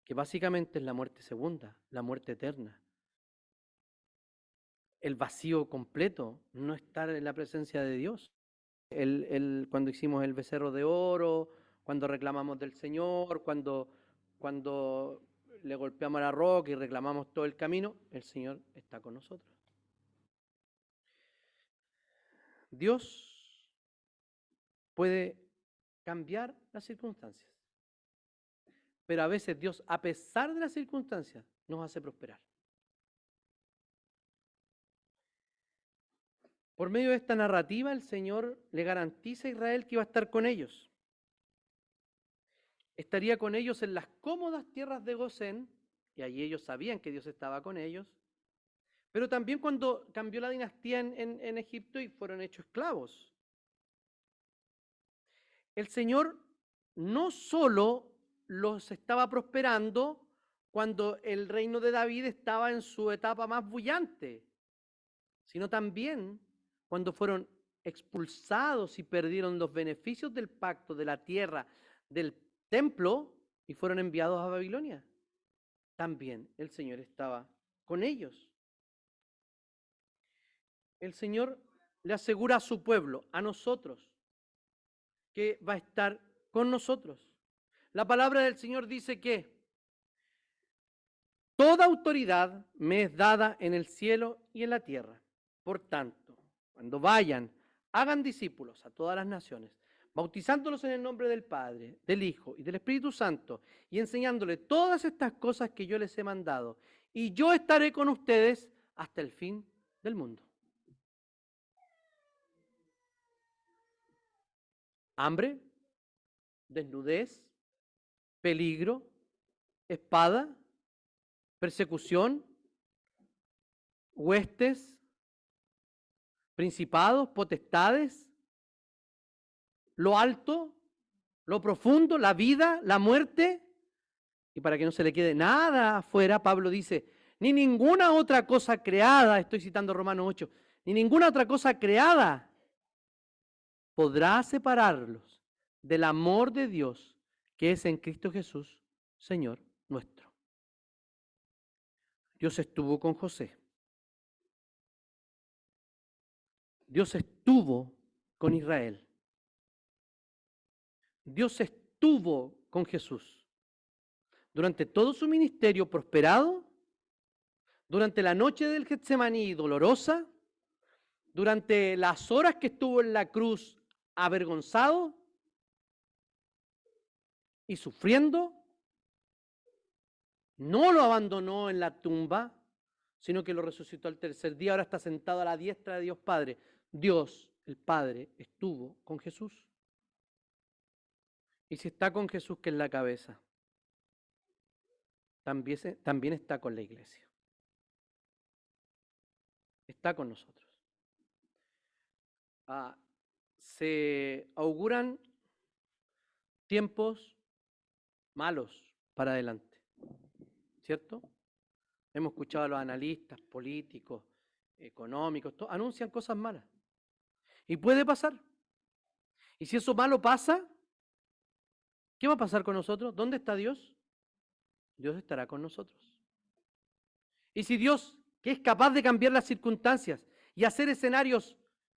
que básicamente es la muerte segunda, la muerte eterna. El vacío completo, no estar en la presencia de Dios. Cuando hicimos el becerro de oro, cuando reclamamos del Señor, cuando le golpeamos a la roca y reclamamos todo el camino, el Señor está con nosotros. Dios puede cambiar las circunstancias, pero a veces Dios, a pesar de las circunstancias, nos hace prosperar. Por medio de esta narrativa, el Señor le garantiza a Israel que iba a estar con ellos. Estaría con ellos en las cómodas tierras de Gosén, y allí ellos sabían que Dios estaba con ellos, pero también cuando cambió la dinastía en Egipto y fueron hechos esclavos. El Señor no solo los estaba prosperando cuando el reino de David estaba en su etapa más bullante, sino también cuando fueron expulsados y perdieron los beneficios del pacto, de la tierra, del templo, y fueron enviados a Babilonia. También el Señor estaba con ellos. El Señor le asegura a su pueblo, a nosotros, que va a estar con nosotros. La palabra del Señor dice que toda autoridad me es dada en el cielo y en la tierra. Por tanto, cuando vayan, hagan discípulos a todas las naciones, bautizándolos en el nombre del Padre, del Hijo y del Espíritu Santo, y enseñándoles todas estas cosas que yo les he mandado. Y yo estaré con ustedes hasta el fin del mundo. Hambre, desnudez, peligro, espada, persecución, huestes, principados, potestades, lo alto, lo profundo, la vida, la muerte. Y para que no se le quede nada afuera, Pablo dice, ni ninguna otra cosa creada, estoy citando Romanos 8, ni ninguna otra cosa creada podrá separarlos del amor de Dios que es en Cristo Jesús, Señor nuestro. Dios estuvo con José. Dios estuvo con Israel. Dios estuvo con Jesús. Durante todo su ministerio prosperado, durante la noche del Getsemaní dolorosa, durante las horas que estuvo en la cruz avergonzado y sufriendo, no lo abandonó en la tumba, sino que lo resucitó al tercer día. Ahora está sentado a la diestra de Dios Padre. Dios, el Padre, estuvo con Jesús. Y si está con Jesús, que es la cabeza, también está con la iglesia. Está con nosotros. Se auguran tiempos malos para adelante, ¿cierto? Hemos escuchado a los analistas políticos, económicos, anuncian cosas malas. Y puede pasar. Y si eso malo pasa, ¿qué va a pasar con nosotros? ¿Dónde está Dios? Dios estará con nosotros. Y si Dios, que es capaz de cambiar las circunstancias y hacer escenarios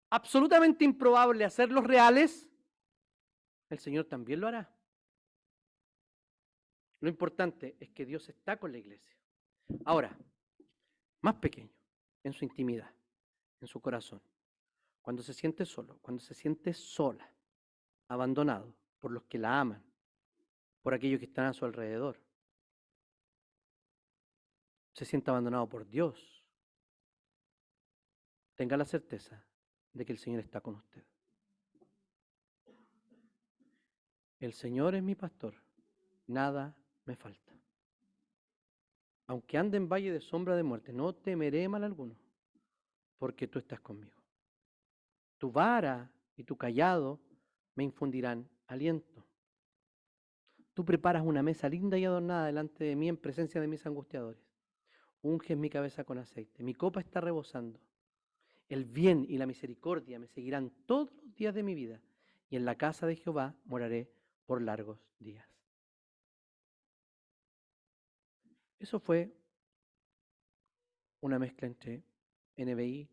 absolutamente improbables, hacerlos reales, el Señor también lo hará. Lo importante es que Dios está con la iglesia. Ahora, más pequeño, en su intimidad, en su corazón, cuando se siente solo, cuando se siente sola, abandonado por los que la aman, por aquellos que están a su alrededor, se siente abandonado por Dios, tenga la certeza de que el Señor está con usted. El Señor es mi pastor, nada me falta. Aunque ande en valle de sombra de muerte, no temeré mal alguno, porque tú estás conmigo. Tu vara y tu cayado me infundirán aliento. Tú preparas una mesa linda y adornada delante de mí en presencia de mis angustiadores. Unges mi cabeza con aceite, mi copa está rebosando. El bien y la misericordia me seguirán todos los días de mi vida, y en la casa de Jehová moraré por largos días. Eso fue una mezcla entre NBI,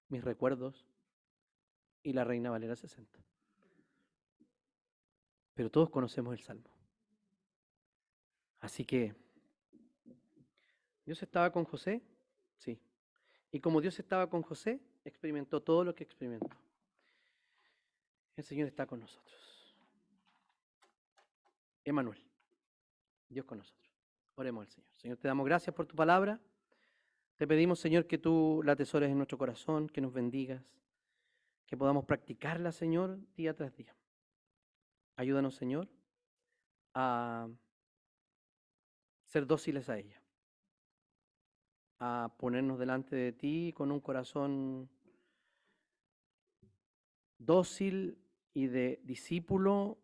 mis recuerdos y la Reina Valera 60. Pero todos conocemos el Salmo. Así que, ¿Dios estaba con José? Sí. Y como Dios estaba con José, experimentó todo lo que experimentó. El Señor está con nosotros. Emmanuel, Dios con nosotros. Oremos al Señor. Señor, te damos gracias por tu palabra. Te pedimos, Señor, que tú la atesores en nuestro corazón, que nos bendigas, que podamos practicarla, Señor, día tras día. Ayúdanos, Señor, a ser dóciles a ella, a ponernos delante de ti con un corazón dócil y de discípulo,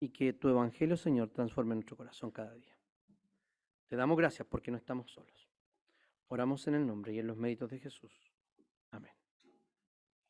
y que tu evangelio, Señor, transforme nuestro corazón cada día. Te damos gracias porque no estamos solos. Oramos en el nombre y en los méritos de Jesús.